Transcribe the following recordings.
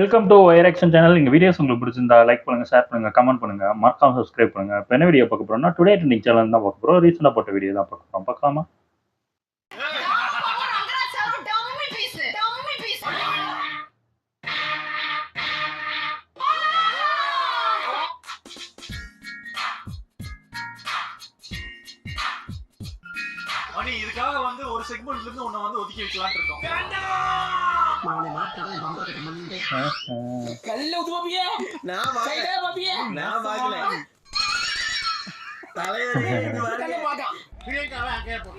Welcome to வைரக்ஷன் channel. எங்கள் videos உங்களுக்கு பிடிச்சிருந்தா லைக் பண்ணுங்க, ஷேர் பண்ணுங்க, கமெண்ட் பண்ணுங்க, மறக்காம சப்ஸ்கிரைப் பண்ணுங்க. இப்போ என்ன வீடியோ பார்க்க போறோம்னா டுடே ட்ரெண்டிங் சேனல் தான் பார்க்க போறோம். ரீசெண்டாக போட்ட வீடியோ தான் பார்க்க போறோம். பார்க்கலாமா? மணி இதுக்காக வந்து ஒரு செக்மெண்ட்ல இருந்து உன்னை வந்து ஒதுக்கி வைக்கலாம்னு இருக்கோம். கல்ல உதுவபியே நான் வாங்கல பாபியே நான் வாங்கல தலையரே இது வாங்க பாக்க பிரியங்காவை அங்கே போ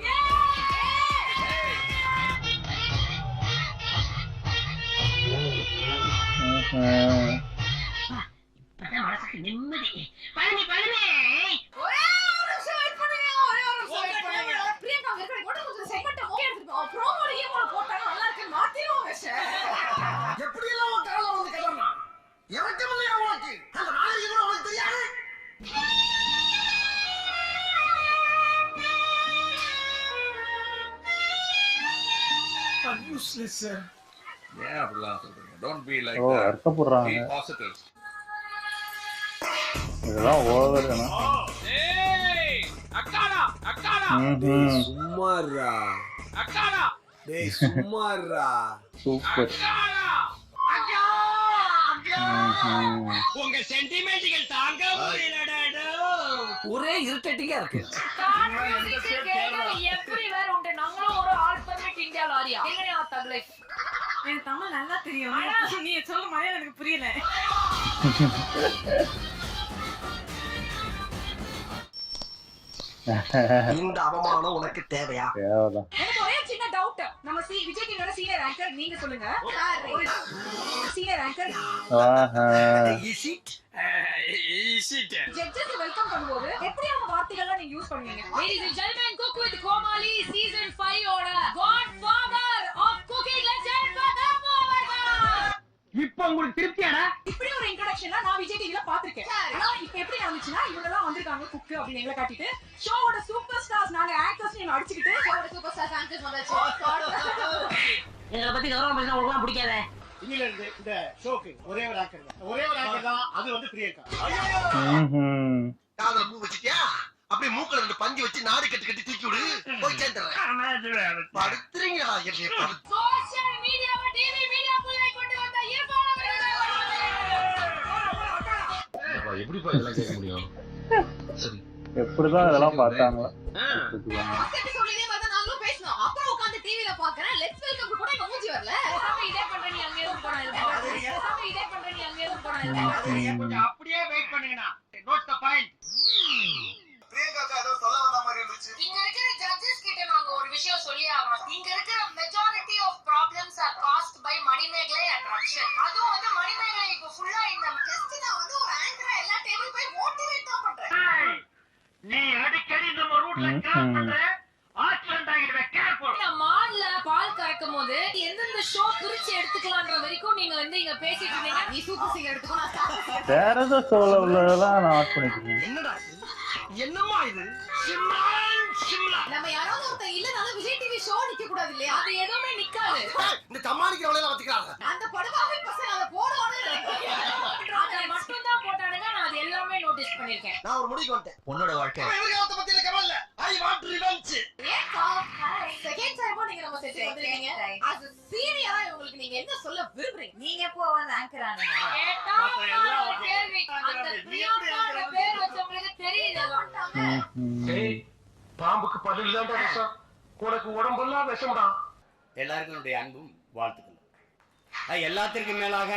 இப்பதான் மனசுக்கு நிம்மதி. பழனி ஒரே ஒரு சைட் பண்ணுங்க. பிரியங்கா கிட்ட கூட கொஞ்சம் செக்மெண்ட் ஓகே எடுத்துக்கோ. ப்ரோமோலயே போட்டாங்க நல்லா இருக்கு. மாத்திரோங்க சார். எப்படி எல்லாம் கால வந்து கதறனா? எனக்குமே அவளுக்கு அந்த நாளைக்கு கூட அவளுக்கு தெரியாது. Useless sir. Yeah, அப்படிலாம் சொல்றீங்க. Don't be like O, that. அர்த்த போடுறாங்க. Be positive. இதெல்லாம் ஓவர் தானா? ஏய் அக்காடா டேய் சும்மாரா அக்காடா டேய் சும்மாரா சூப்பர். உங்க சென்டிமென்ட்கள் தாங்க முடியலடா. ஒரே இரிட்டேட்டிங்கா இருக்கு. எப்படி வேற உண்டு. நாங்களும் ஒரு ஆல்டர்னேட் இந்தியா லாரியா எங்கனே ஆத்தாங்களே. எனக்கு தமிழ் நல்லா தெரியும். நீ சொல்ல மாதிரி எனக்கு புரியல. இந்த அவமானம் உனக்கு தேவையா? தேவைதான். எனக்கு ஒரே சின்ன டவுட். நம்ம விஜய் டிவியோட சீனியர் ஆங்கர் நீங்க சொல்லுங்க. சீனியர் ஆங்கர் ஜட்ஜஸ் வெல்கம் பண்ணும்போது எப்படி அந்த வார்த்தைகளை நீங்க யூஸ் பண்ணுவீங்க? Ladies and gentlemen, Cook with Komali season 5 ஓட Godfather of cooking legend Padamu அவர்கள். இப்போ உங்களுக்கு திருப்தியாடா? இப்படி ஒரு இன்ட்ரோடக்ஷன்ல நான் விஜய் டிவில பாத்திருக்கேன். ஆனா இப்போ எப்படி நடந்துச்சுன்னா இவங்க எல்லாம் வந்திருக்காங்க குக் அப்படின்னு எங்களை காட்டிட்டு ஷோவோட சூப்பர் ஸ்டார்ஸ் நாங்க ஆங்கர்ஸ் நீங்க அடிச்சிட்டு ஷோவோட சூப்பர் ஸ்டார் ஆங்கர்ஸ் வந்தாச்சு. எங்களை பத்தி கௌரவம் பேசினா உங்களுக்கு பிடிக்காத. இன்னில இருந்து இந்த ஷோக்கு ஒரே ஒரு ஆங்கர் தான். அது வந்து பிரியங்கா. காதுல பூ வச்சிட்டியா? அப்படியே மூக்குல ரெண்டு பஞ்சு வச்சு நாடு கட்டி தூக்கி விடு. போய் சேர்ந்துறேன். படுத்துறீங்களா என்னைய படுத்து. சோஷியல் மீடியாவை டிவி மீடியாக்குள்ளே கொண்டு வந்த இர்ஃபான் அவர்கள். எப்படிப்பா இதெல்லாம் கேட்க முடியும்? சரி. எப்படிதான் இதெல்லாம் பார்த்தாங்களா? பக்கத்து சொல்லிதே வந்து நாங்களும் பேசணும். அப்புறம் உட்கார்ந்து டிவில பார்க்கறேன். லெட்ஸ் வெல்கம் கூட எங்க மூஞ்சி வரல. சாமி இதே பண்ற நீ அங்கே இருந்து போறாங்க. சாமி இதே பண்ற நீ அங்கே இருந்து போறாங்க. கொஞ்சம் அப்படியே வெயிட் பண்ணுங்கடா. Note the point. பிரியங்கா ஏதோ சொல்ல வந்த மாதிரி இருந்துச்சு. இங்க இருக்கிற ஜட்ஜஸ் கிட்ட நாங்க ஒரு விஷயம் சொல்லி ஆகணும். இங்க இருக்கிற majority of problems are caused by Manimegalai and Rakshan. அதுவும் வந்து மணிமேகலை இப்போ ஃபுல்லா இந்த டெஸ்ட் தான் வந்து ஒரு ஆங்கரா எல்லா டேபிள் போய் மோட்டிவேட் தான் பண்றேன். நீ அடிக்கடி நம்ம ரூட்ல கிராஸ் பண்ற ஆக்சிடென்ட் ஆகிடுவே. கேர்ஃபுல். இந்த மால்ல பால் கறக்கும் போது எந்தெந்த ஷோ பிரிச்சு எடுத்துக்கலாம்ன்ற வரைக்கும் நீங்க வந்து இங்க பேசிட்டு இருந்தீங்க. நீ சூப்பர் சிங்கர் எடுத்துக்கோ, நான் ஸ்டார் சிங்கர். வேற ஏதோ ஷோல உள்ளதெல்லாம் நான் ஆட் பண்ணிக்கிறேன். என்னடா என்னம்மா இது? நம்ம யாராவது ஒருத்தர் இல்லனாலும் விஜய் டிவி ஷோ நிக்க கூடாது இல்லையா? அது எதுவுமே நிக்காது. இந்த சமாளிக்கிற வேலையில வச்சுக்கிறாங்க. அந்த படமாவே பசங்க அத போடுவானே அதை மட்டும் தான் போட்டானுங்க. நான் அது எல்லாமே நோட்டீஸ் பண்ணிருக்கேன். நான் ஒரு முடிவுக்கு வந்துட்டேன். உன்னோட வாழ்க்கை இவர்காலத்தை பத்தி எனக்கு கவலை இல்ல. I want revenge. Second time நீங்க நம்ம செட் பண்ணிருக்கீங்க. அது சீரியஸா உங்களுக்கு நீங்க என்ன சொல்ல விரும்புறீங்க? நீங்க எப்போ வந்து ஆங்கர் ஆனீங்க? கேட்டா ஒரு கேள்வி. அந்த பிரியாவோட பேர் வச்சவங்களுக்கு தெரியுதா? ஏய் பாம்புக்கு பதில் தான் விஷம். உனக்கு உடம்பெல்லாம் விஷம்டா. எல்லாருக்கும் என்னுடைய அன்பும் வாழ்த்துக்கள். எல்லாத்திற்கும் மேலாக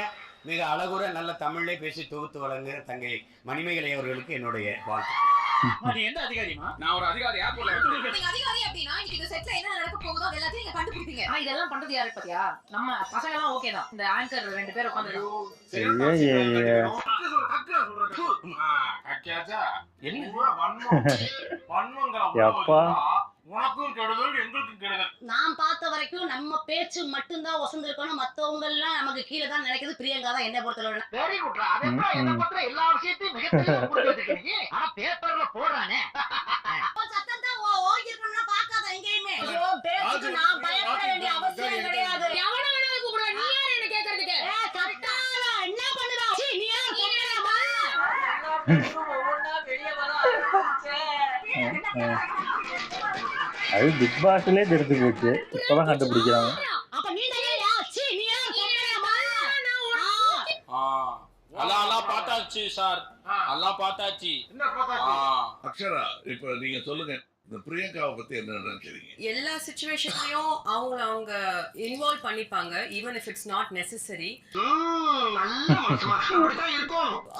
மிக அழகுற நல்ல தமிழ்லே பேசி தொகுத்து வழங்குகிற தங்கை மணிமேகலை அவர்களுக்கு என்னுடைய வாழ்த்து. நீ எந்த அதிகாரிமா? நான் ஒரு அதிகாரி. நீங்க அதிகாரி அப்படினா இந்த செட்ல என்ன நடக்க போகுதோ அது எல்லாத்தையும் நீங்க கண்டுபிடிப்பீங்க. இதெல்லாம் பண்றது யாரு பாத்தியா? நம்ம பசங்க எல்லாம் ஓகே தான். இந்த ஆங்கர் ரெண்டு பேர் உட்கார்ந்து உனக்கும் கெடுதல் எங்களுக்கும் கெடுதல். நான் பார்த்த வரைக்கும் நம்ம பேச்சு மட்டும்தான் வசந்திருக்கணும். மத்தவங்க எல்லாம் நமக்கு கீழே தான் நினைக்கிறது. பிரியங்கா தான் என்ன பொறுத்தளவு. வெரி குட்ரா. அதே என்ன பண்ற எல்லா விஷயத்தையும் மிக தெளிவா புரிய வச்சிருக்கீங்க. ஆனா பேப்பர்ல போடுறானே. சத்தம் தான் ஓங்கி இருக்கணும்னா பார்க்காத எங்கேயுமே. பேச்சுக்கு நான் பயப்பட வேண்டிய அவசியம் கிடையாது. எவன வேணாலும் கூப்பிடுற. நீ யார் என்ன கேக்குறதுக்கு? கட்டால அது பிக் பாஸ்லயே தெரிஞ்சு போச்சு, இப்பதான் கண்டுபிடிக்கிறாங்க. அப்ப நீ இல்லையா? சீ நீ எல்லாம் பார்த்தாச்சு சார், எல்லாம் பார்த்தாச்சு. அக்ஷரா, இப்ப நீங்க சொல்லுங்க, இந்த பிரியங்காவை பத்தி என்ன நினைக்கிறீங்க? எல்லா சிச்சுவேஷன்லயும் அவங்க இன்வால்வ் பண்ணிப்பாங்க, even if it's not necessary.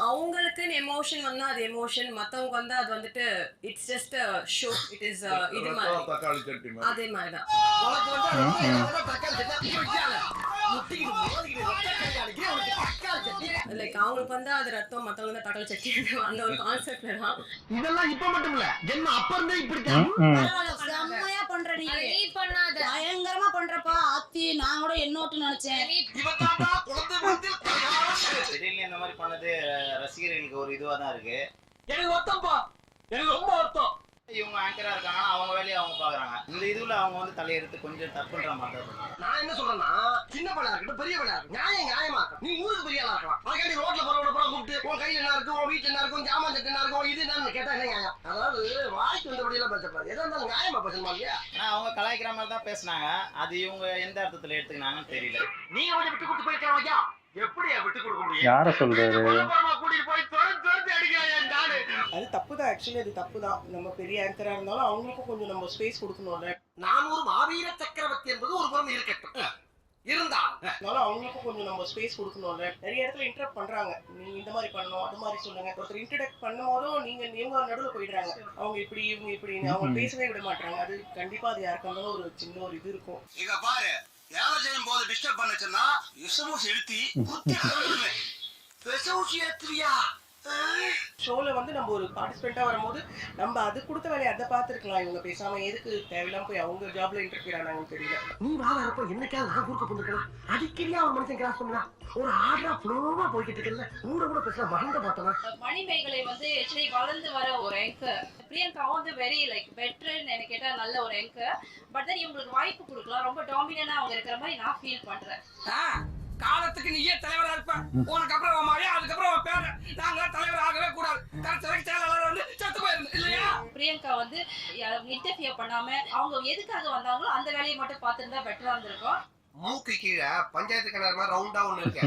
அவங்களுக்கு எமோஷன் வந்தா அது எமோஷன், மத்தவங்க வந்தா அது வந்துட்டு it's just show. It is இது மாதிரி தக்காளி சட்னி அதே மாதிரிதான். லைக் அவங்களுக்கு வந்தா அது ரத்தம், மத்தவங்க தக்காளி சட்னி, அந்த ஒரு கான்செப்ட்ல தான். இதெல்லாம் இப்ப மட்டும் இல்ல, ஜென்ம அப்ப இருந்தே இப்படி செம்மையா பண்ற நீ பண்ணாத, பயங்கரமா பண்றப்பா. ஆத்தி நான் கூட என்னோட்டு நினைச்சேன். திடீர்னு இந்த மாதிரி பண்ணது ரசிகர்களுக்கு ஒரு இதுவா தான் இருக்கு. எனக்கு வருத்தம்ப்பா, எனக்கு ரொம்ப வருத்தம். இவங்க ஆங்கரா இருக்காங்க, அவங்க வேலையை அவங்க பாக்குறாங்க. இந்த இதுல அவங்க வந்து தலையெடுத்து கொஞ்சம் தப்புன்ற மாதிரி. நான் என்ன சொல்றேன்னா, சின்ன பையனா இருக்கட்டும் பெரிய பையனா இருக்கும், நியாயமா இருக்கும். நீ ஊருக்கு பெரிய ஆளா இருக்கலாம், அதுக்காண்டி ரோட்ல போறவன கூப்பிட்டு உன் கையில என்ன இருக்கும், உன் வீட்டுல என்ன இருக்கும், ஜாமான் சட்டு என்ன இருக்கும், இது என்னன்னு கேட்டா என்ன நியாயம்? அதாவது வாய்க்கு வந்தபடி எல்லாம் பேசக்கூடாது, எதா இருந்தாலும் நியாயமா பேசணுமா இல்லையா? ஆனா அவங்க கலாய்க்கிற மாதிரி தான் பேசினாங்க, அது இவங்க எந்த அர்த்தத்துல எடுத்துக்கினாங்கன்னு தெரியல. நீங்க கொஞ்சம் விட்டு கொடுத்து போயிருக்கலாம் ஐயா. எப்படியா விட்டு கொடுக்க முடியும்? யார சொல்றாரு? கூட்டிட்டு போய் தொடர்ந்து அடிக்கிறான் நாடு. அது தப்பு தான், ஆக்சுவலி அது தப்பு தான். நம்ம பெரிய ஆங்கரா இருந்தாலும் அவங்களுக்கும் கொஞ்சம் நம்ம ஸ்பேஸ் கொடுக்கணும்ல. நான் ஒரு மாவீர சக்கரவர்த்தி என்பது ஒரு புறம் இருக்கட்டும், இருந்தாலும் அவங்களுக்கும் கொஞ்சம் நம்ம ஸ்பேஸ் கொடுக்கணும்ல. நிறைய இடத்துல இன்டரப்ட் பண்றாங்க, நீங்க இந்த மாதிரி பண்ணணும் அது மாதிரி சொல்லுங்க. ஒருத்தர் இன்டரக்ட் பண்ணும் போதும் இவங்க நடுவில் போயிடுறாங்க, அவங்க இப்படி இவங்க இப்படி, அவங்க பேசவே விட மாட்டாங்க. அது கண்டிப்பா அது யாருக்கா இருந்தாலும் ஒரு சின்ன ஒரு இது இருக்கும். இங்க பாரு, வேலை செய்யும் போது டிஸ்டர்ப் பண்ணுச்சுன்னா விஷமூசி எழுத்தி குத்தி கொல்லுவேன். விஷமூசி ஏத்துறியா? ஷோல வந்து நம்ம ஒரு பார்ட்டிசிபெண்டா வரும்போது நம்ம அது கொடுத்த வேலையை அதை பார்த்துருக்கலாம். இவங்க பேசாம எதுக்கு தேவையில்லாம போய் அவங்க ஜாப்ல இன்டர்ஃபியர் ஆனாங்கன்னு தெரியல. நீ வாழ இருப்ப என்னைக்காவது நான் குறுக்க போட்டுருக்கலாம், அடிக்கடியா ஒரு மனுஷன் கிராஸ் பண்ணலாம். ஒரு ஆர்டரா ஃப்ளோவா போய்கிட்டு இருக்கல, கூட பேசலாம் மகந்த பார்த்தனா. மணிமேகலை வந்து ஆக்சுவலி வளர்ந்து வர ஒரு ஆங்கர், பிரியங்கா வந்து வெரி லைக் பெட்டர்னு எனக்கு கேட்டா நல்ல ஒரு ஆங்கர். பட் தென் இவங்களுக்கு வாய்ப்பு கொடுக்கலாம், ரொம்ப டாமினன்டா அவங்க இருக்கிற மாதிரி நான் ஃபீல் பண்றேன். காலத்துக்கு நீயே தலைவரா இருப்ப, உனக்கு அப்புறம் உன் மகன், அதுக்கப்புறம் உன் பேர, நாங்க தலைவர் ஆகவே கூடாது. கரெக்ட் செயலாளர் வந்து செத்து போயிருந்து இல்லையா? பிரியங்கா வந்து இன்டர்ஃபியர் பண்ணாம அவங்க எதுக்காக வந்தாங்களோ அந்த வேலையை மட்டும் பார்த்துருந்தா பெட்டரா இருந்திருக்கும். மூக்கு கீழே பஞ்சாயத்து கிணறு மாதிரி ரவுண்டா ஒண்ணு இருக்கு,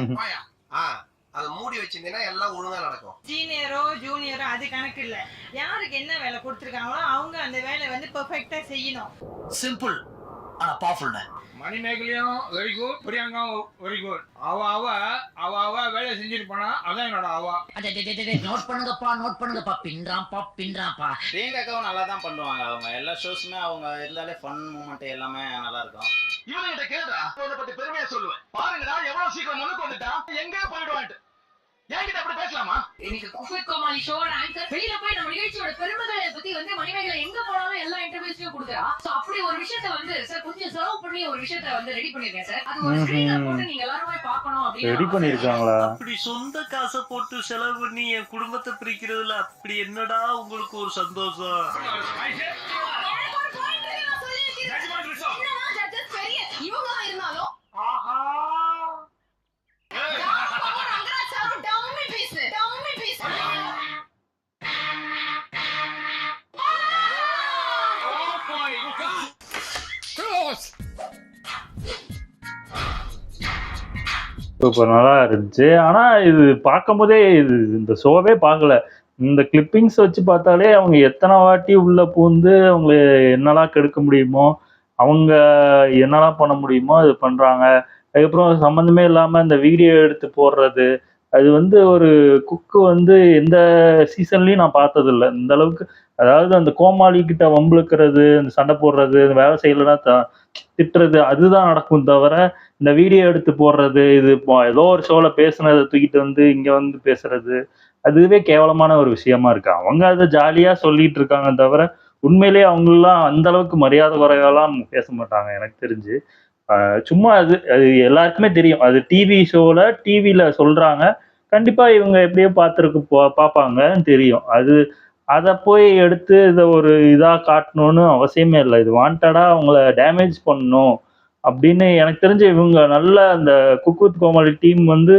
அதை மூடி வச்சிருந்தீங்கன்னா எல்லாம் ஒழுங்கா நடக்கும். சீனியரோ ஜூனியரோ அது கணக்கு இல்ல, யாருக்கு என்ன வேலை கொடுத்துருக்காங்களோ அவங்க அந்த வேலை வந்து பெர்ஃபெக்ட்டா செய்யணும். சிம்பிள் ஆனா பவர்ஃபுல்னா. மணிமேகலையும் வெரி குட், பிரியங்காவும் வெரி குட். அவ வேலை செஞ்சுட்டு போனா அதான் என்னோட அவா. நோட் பண்ணுங்கப்பா பின்றாம்பா. பிரியங்காவும் நல்லா தான் பண்ணுவாங்க, அவங்க எல்லா ஷோஸுமே அவங்க இருந்தாலே ஃபன் மூமெண்ட் எல்லாமே நல்லா இருக்கும். இவன்கிட்ட கேளுடா, இவனை பத்தி பெருமையா சொல்லுவேன். பாருங்கடா எவ்வளவு சீக்கிரம் முன்னுக்கு வந்துட்டான், எங்க போயிடுவான்ட்டு. என்கிட்ட அப்படி பேசலாமா? இன்னைக்கு குஃபெட் கோமாளி ஷோட ஆங்கர் வெளியில போய் நம்ம நிகழ்ச்சியோட பெருமைகளை பத்தி வந்து மணிமேகலை எங்க போனாலும் எல்லா இன்டர்வியூஸ்லயும் கொடுக்குறா. சோ அப்படி ஒரு விஷயத்தை வந்து சார் கொஞ்சம் செலவு பண்ணி ஒரு விஷயத்தை வந்து ரெடி பண்ணிருக்கேன் சார். அது ஒரு ஸ்கிரீன்ல போட்டு நீங்க எல்லாரும் போய் பார்க்கணும் அப்படி ரெடி பண்ணிருக்காங்களா? அப்படி சொந்த காசை போட்டு செலவு பண்ணி என் குடும்பத்தை பிரிக்கிறதுல அப்படி என்னடா உங்களுக்கு ஒரு சந்தோஷம்? இவங்களா இருந்தாலும் சூப்பர், நல்லா இருந்துச்சு. ஆனா இது பார்க்கும் போதே இந்த ஷோவே பார்க்கல, இந்த கிளிப்பிங்ஸ் வச்சு பார்த்தாலே அவங்க எத்தனை வாட்டி உள்ள பூந்து அவங்க என்னெல்லாம் கெடுக்க முடியுமோ, அவங்க என்னெல்லாம் பண்ண முடியுமோ அது பண்றாங்க. அதுக்கப்புறம் சம்மந்தமே இல்லாம இந்த வீடியோ எடுத்து போடுறது, அது வந்து ஒரு குக்கு வந்து எந்த சீசன்லயும் நான் பார்த்ததில்ல இந்த அளவுக்கு. அதாவது அந்த கோமாளி கிட்ட வம்பிழுக்கிறது, அந்த சண்டை போடுறது, அந்த வேலை செய்யலைன்னா திட்டுறது, அதுதான் நடக்கும் தவிர இந்த வீடியோ எடுத்து போடுறது, இது ஏதோ ஒரு ஷோல பேசுனதை தூக்கிட்டு வந்து இங்க வந்து பேசுறது, அதுவே கேவலமான ஒரு விஷயமா இருக்கு. அவங்க அதை ஜாலியா சொல்லிட்டு இருக்காங்க தவிர உண்மையிலேயே அவங்களெலாம் அந்த அளவுக்கு மரியாதை குறைவெல்லாம் பேச மாட்டாங்க எனக்கு தெரிஞ்சு. சும்மா அது எல்லாருக்குமே தெரியும், அது டிவி ஷோல டிவியில சொல்றாங்க, கண்டிப்பா இவங்க எப்படியோ பார்ப்பாங்கன்னு தெரியும். அதை போய் எடுத்து இதை ஒரு இதாக காட்டணும்னு அவசியமே இல்லை. இது வாண்டடா அவங்கள டேமேஜ் பண்ணணும் அப்படின்னு எனக்கு தெரிஞ்சு இவங்க நல்ல அந்த குக் வித் கோமாளி டீம் வந்து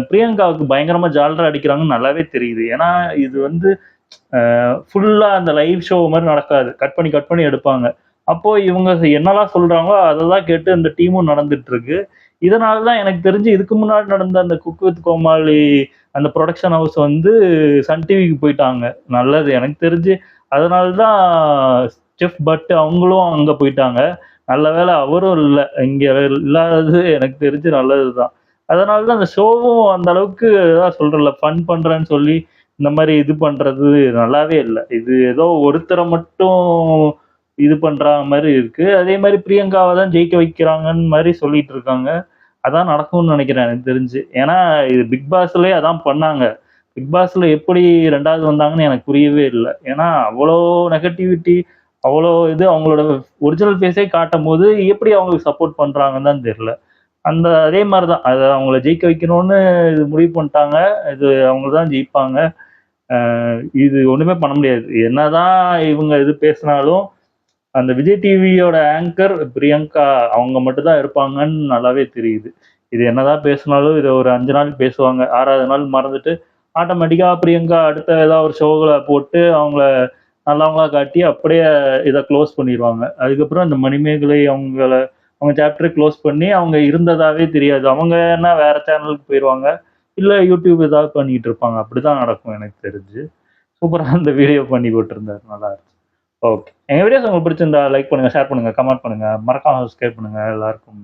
பிரியங்காவுக்கு பயங்கரமா ஜாலரா அடிக்கிறாங்கன்னு நல்லாவே தெரியுது. ஏன்னா இது வந்து ஃபுல்லா அந்த லைவ் ஷோ மாதிரி நடக்காது. கட் பண்ணி எடுப்பாங்க. அப்போ இவங்க என்னெல்லாம் சொல்றாங்களோ அதெல்லாம் கேட்டு அந்த டீமும் நடந்துட்டு இருக்கு. இதனால தான் எனக்கு தெரிஞ்சு இதுக்கு முன்னாடி நடந்த அந்த குக் வித் கோமாளி அந்த புரொடக்ஷன் ஹவுஸ் வந்து சன் டிவிக்கு போயிட்டாங்க. நல்லது எனக்கு தெரிஞ்சு. அதனால தான் செஃப் பட் அவங்களும் அங்க போயிட்டாங்க. நல்ல வேளை அவரும் இல்ல. இங்க இல்லாதது எனக்கு தெரிஞ்சு நல்லது தான். அதனால தான் அந்த ஷோவும் அந்த அளவுக்கு அதான் சொல்றேன்ல ஃபன் பண்றேன்னு சொல்லி இந்த மாதிரி இது பண்றது நல்லாவே இல்ல. இது ஏதோ ஒருத்தரை மட்டும் இது பண்ற மாதிரி இருக்கு. அதே மாதிரி பிரியங்காவை தான் ஜெயிக்க வைக்கிறாங்கன்னு மாதிரி சொல்லிட்டு இருக்காங்க. அதான் நடக்கும்னு நினைக்கிறேன் எனக்கு தெரிஞ்சு. ஏன்னா இது பிக் பாஸ்லயே அதான் பண்ணாங்க. பிக் பாஸ்ல எப்படி 2வது வந்தாங்கன்னு எனக்கு புரியவே இல்லை. ஏன்னா அவ்வளோ நெகட்டிவிட்டி, அவ்வளோ இது அவங்களோட ஒரிஜினல் ஃபேஸே காட்டும் போது எப்படி அவங்களுக்கு சப்போர்ட் பண்றாங்கன்னு தான் தெரியல. அதே மாதிரி தான் அதை அவங்கள ஜெயிக்க வைக்கணும்னு இது முடிவு பண்ணிட்டாங்க. இது அவங்க தான் ஜெயிப்பாங்க. இது ஒண்ணுமே பண்ண முடியாது. என்னதான் இவங்க இது பேசினாலும் அந்த விஜய் டிவியோட ஆங்கர் பிரியங்கா அவங்க மட்டும் தான் இருப்பாங்கன்னு நல்லாவே தெரியுது. இது என்னதான் பேசினாலும் இதை ஒரு 5 நாள் பேசுவாங்க. 6வது நாள் மறந்துட்டு ஆட்டோமேட்டிக்கா பிரியங்கா அடுத்த ஏதாவது ஒரு ஷோகளை போட்டு அவங்கள நல்லவங்களா காட்டி அப்படியே இதை க்ளோஸ் பண்ணிடுவாங்க. அதுக்கப்புறம் இந்த மணிமேகலை அவங்க சாப்டரை க்ளோஸ் பண்ணி அவங்க இருந்ததாவே தெரியாது. அவங்க என்ன வேற சேனலுக்கு போயிடுவாங்க, இல்லை யூடியூப் ஏதாவது பண்ணிட்டு இருப்பாங்க. அப்படிதான் நடக்கும் எனக்கு தெரிஞ்சு. சூப்பராக அந்த வீடியோ பண்ணி போட்டிருந்தாரு, நல்லா இருந்துச்சு. ஓகே, எங்கள் வீடியோஸ் உங்களுக்கு பிடிச்சிருந்தா லைக் பண்ணுங்க, ஷேர் பண்ணுங்க, கமெண்ட் பண்ணுங்க, மறக்காம சப்ஸ்கிரைப் பண்ணுங்க. எல்லாருக்கும்